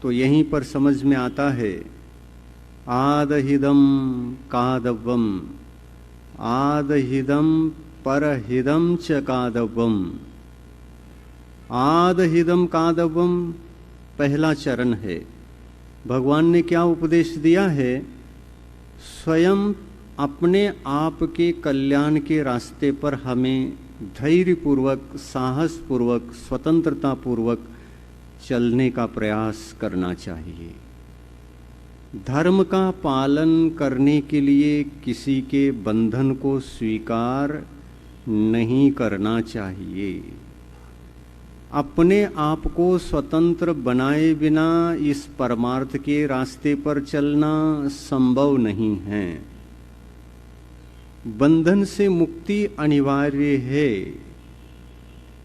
तो यहीं पर समझ में आता है, आदहिदम कादव्वम, आदहिदम परहिदम च कादव्वम। आदहिदम कादव्वम पहला चरण है। भगवान ने क्या उपदेश दिया है? स्वयं अपने आप के कल्याण के रास्ते पर हमें धैर्यपूर्वक, साहसपूर्वक, स्वतंत्रतापूर्वक चलने का प्रयास करना चाहिए। धर्म का पालन करने के लिए किसी के बंधन को स्वीकार नहीं करना चाहिए। अपने आप को स्वतंत्र बनाए बिना इस परमार्थ के रास्ते पर चलना संभव नहीं है। बंधन से मुक्ति अनिवार्य है,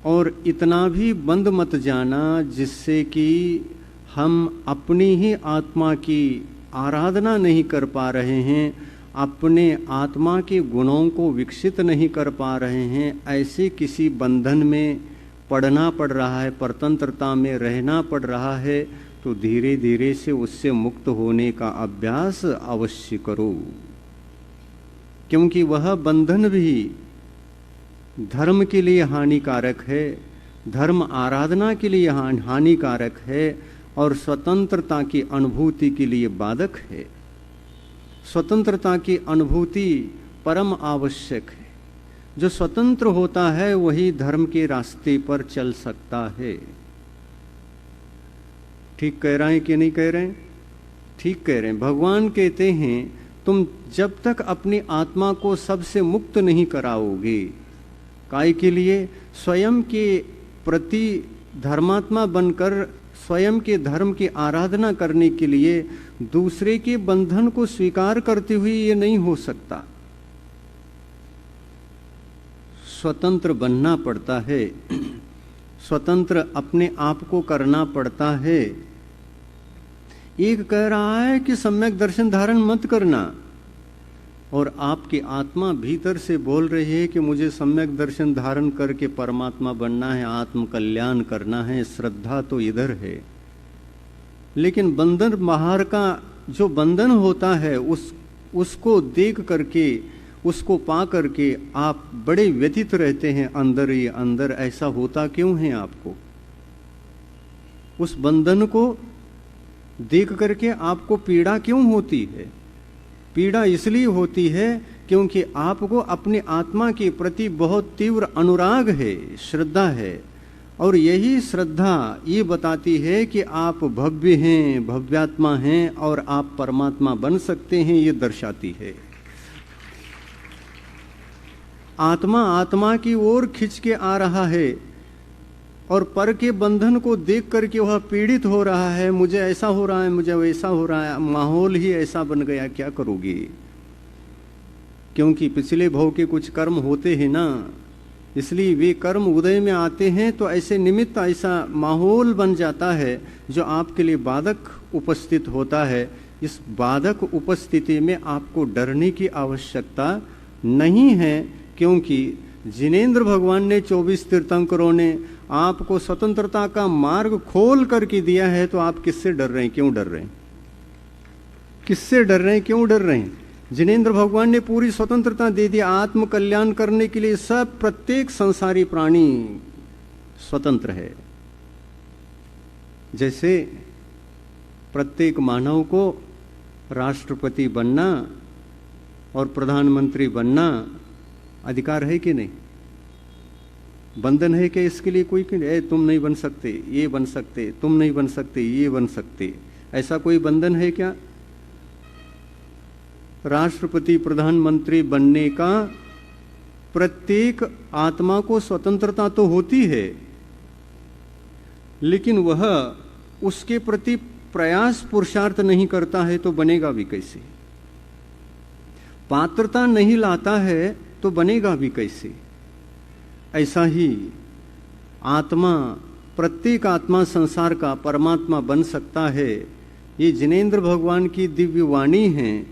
और इतना भी बंध मत जाना जिससे कि हम अपनी ही आत्मा की आराधना नहीं कर पा रहे हैं, अपने आत्मा के गुणों को विकसित नहीं कर पा रहे हैं। ऐसे किसी बंधन में पड़ना पड़ रहा है, परतंत्रता में रहना पड़ रहा है, तो धीरे धीरे से उससे मुक्त होने का अभ्यास अवश्य करो, क्योंकि वह बंधन भी धर्म के लिए हानिकारक है, धर्म आराधना के लिए हानिकारक है, और स्वतंत्रता की अनुभूति के लिए बाधक है। स्वतंत्रता की अनुभूति परम आवश्यक है। जो स्वतंत्र होता है वही धर्म के रास्ते पर चल सकता है। ठीक कह रहे हैं कि नहीं कह रहे हैं? ठीक कह रहे हैं। भगवान कहते हैं तुम जब तक अपनी आत्मा को सबसे मुक्त नहीं कराओगे, काय के लिए? स्वयं के प्रति धर्मात्मा बनकर स्वयं के धर्म की आराधना करने के लिए दूसरे के बंधन को स्वीकार करते हुए ये नहीं हो सकता। स्वतंत्र बनना पड़ता है, स्वतंत्र अपने आप को करना पड़ता है। एक कह रहा है कि सम्यक दर्शन धारण मत करना, और आपकी आत्मा भीतर से बोल रही है कि मुझे सम्यक दर्शन धारण करके परमात्मा बनना है, आत्म कल्याण करना है। श्रद्धा तो इधर है, लेकिन बंधन बाहर का जो बंधन होता है उसको देख करके, उसको पा करके आप बड़े व्यथित रहते हैं अंदर ही अंदर। ऐसा होता क्यों है आपको? उस बंधन को देख करके आपको पीड़ा क्यों होती है? पीड़ा इसलिए होती है क्योंकि आपको अपनी आत्मा के प्रति बहुत तीव्र अनुराग है, श्रद्धा है, और यही श्रद्धा ये बताती है कि आप भव्य हैं, भव्यात्मा हैं, और आप परमात्मा बन सकते हैं, ये दर्शाती है। आत्मा आत्मा की ओर खिंच के आ रहा है, और पर के बंधन को देख करके वह पीड़ित हो रहा है। मुझे ऐसा हो रहा है, मुझे वैसा हो रहा है, माहौल ही ऐसा बन गया, क्या करोगे? क्योंकि पिछले भव के कुछ कर्म होते हैं ना, इसलिए वे कर्म उदय में आते हैं, तो ऐसे निमित्त ऐसा माहौल बन जाता है जो आपके लिए बाधक उपस्थित होता है। इस बाधक उपस्थिति में आपको डरने की आवश्यकता नहीं है, क्योंकि जिनेंद्र भगवान ने 24 तीर्थंकरों ने आपको स्वतंत्रता का मार्ग खोल करके दिया है, तो आप किससे डर रहे हैं? क्यों डर रहे हैं? किससे डर रहे हैं? क्यों डर रहे हैं? जिनेंद्र भगवान ने पूरी स्वतंत्रता दे दी आत्म कल्याण करने के लिए। सब प्रत्येक संसारी प्राणी स्वतंत्र है। जैसे प्रत्येक मानव को राष्ट्रपति बनना और प्रधानमंत्री बनना अधिकार है कि नहीं? बंधन है कि इसके लिए कोई कि तुम नहीं बन सकते, ये बन सकते, तुम नहीं बन सकते, ये बन सकते, ऐसा कोई बंधन है क्या? राष्ट्रपति प्रधानमंत्री बनने का प्रत्येक आत्मा को स्वतंत्रता तो होती है, लेकिन वह उसके प्रति प्रयास पुरुषार्थ नहीं करता है तो बनेगा भी कैसे? पात्रता नहीं लाता है तो बनेगा भी कैसे? ऐसा ही आत्मा, प्रत्येक आत्मा संसार का परमात्मा बन सकता है। ये जिनेंद्र भगवान की दिव्य वाणी है।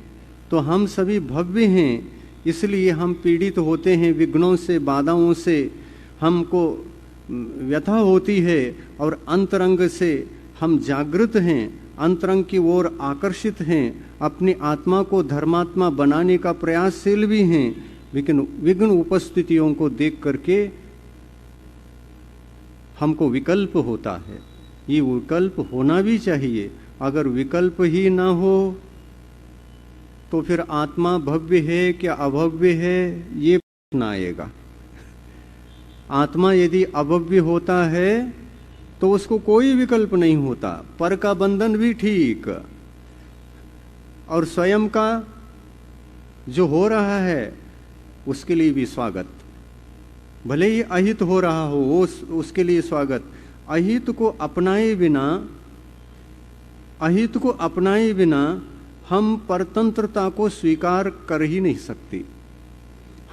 तो हम सभी भव्य हैं, इसलिए हम पीड़ित होते हैं विघ्नों से, बाधाओं से हमको व्यथा होती है, और अंतरंग से हम जागृत हैं, अंतरंग की ओर आकर्षित हैं, अपनी आत्मा को धर्मात्मा बनाने का प्रयासशील भी हैं, लेकिन विघ्न उपस्थितियों को देख करके हमको विकल्प होता है। ये विकल्प होना भी चाहिए। अगर विकल्प ही ना हो तो फिर आत्मा भव्य है क्या अभव्य है, ये प्रश्न आएगा। आत्मा यदि अभव्य होता है तो उसको कोई विकल्प नहीं होता, पर का बंधन भी ठीक, और स्वयं का जो हो रहा है उसके लिए भी स्वागत। भले ही अहित हो रहा हो वो उसके लिए स्वागत। अहित को अपनाए बिना हम परतंत्रता को स्वीकार कर ही नहीं सकते।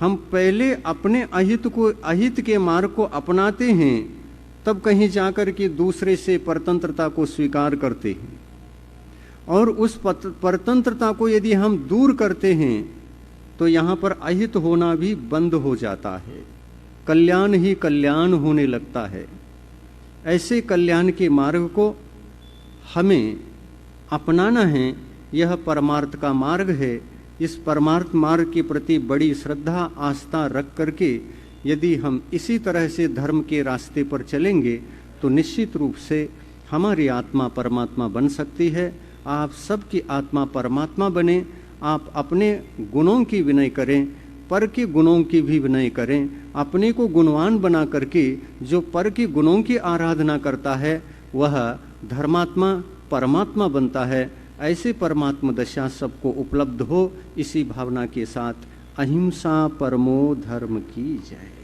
हम पहले अपने अहित के मार्ग को अपनाते हैं, तब कहीं जाकर के दूसरे से परतंत्रता को स्वीकार करते हैं। और उस परतंत्रता को यदि हम दूर करते हैं तो यहाँ पर अहित होना भी बंद हो जाता है, कल्याण ही कल्याण होने लगता है। ऐसे कल्याण के मार्ग को हमें अपनाना है। यह परमार्थ का मार्ग है। इस परमार्थ मार्ग के प्रति बड़ी श्रद्धा आस्था रख करके यदि हम इसी तरह से धर्म के रास्ते पर चलेंगे तो निश्चित रूप से हमारी आत्मा परमात्मा बन सकती है। आप सबकी आत्मा परमात्मा बने। आप अपने गुणों की विनय करें, पर के गुणों की भी विनय करें। अपने को गुणवान बना करके जो पर के गुणों की आराधना करता है वह धर्मात्मा परमात्मा बनता है। ऐसे परमात्मा दशा सबको उपलब्ध हो, इसी भावना के साथ अहिंसा परमो धर्म की जय।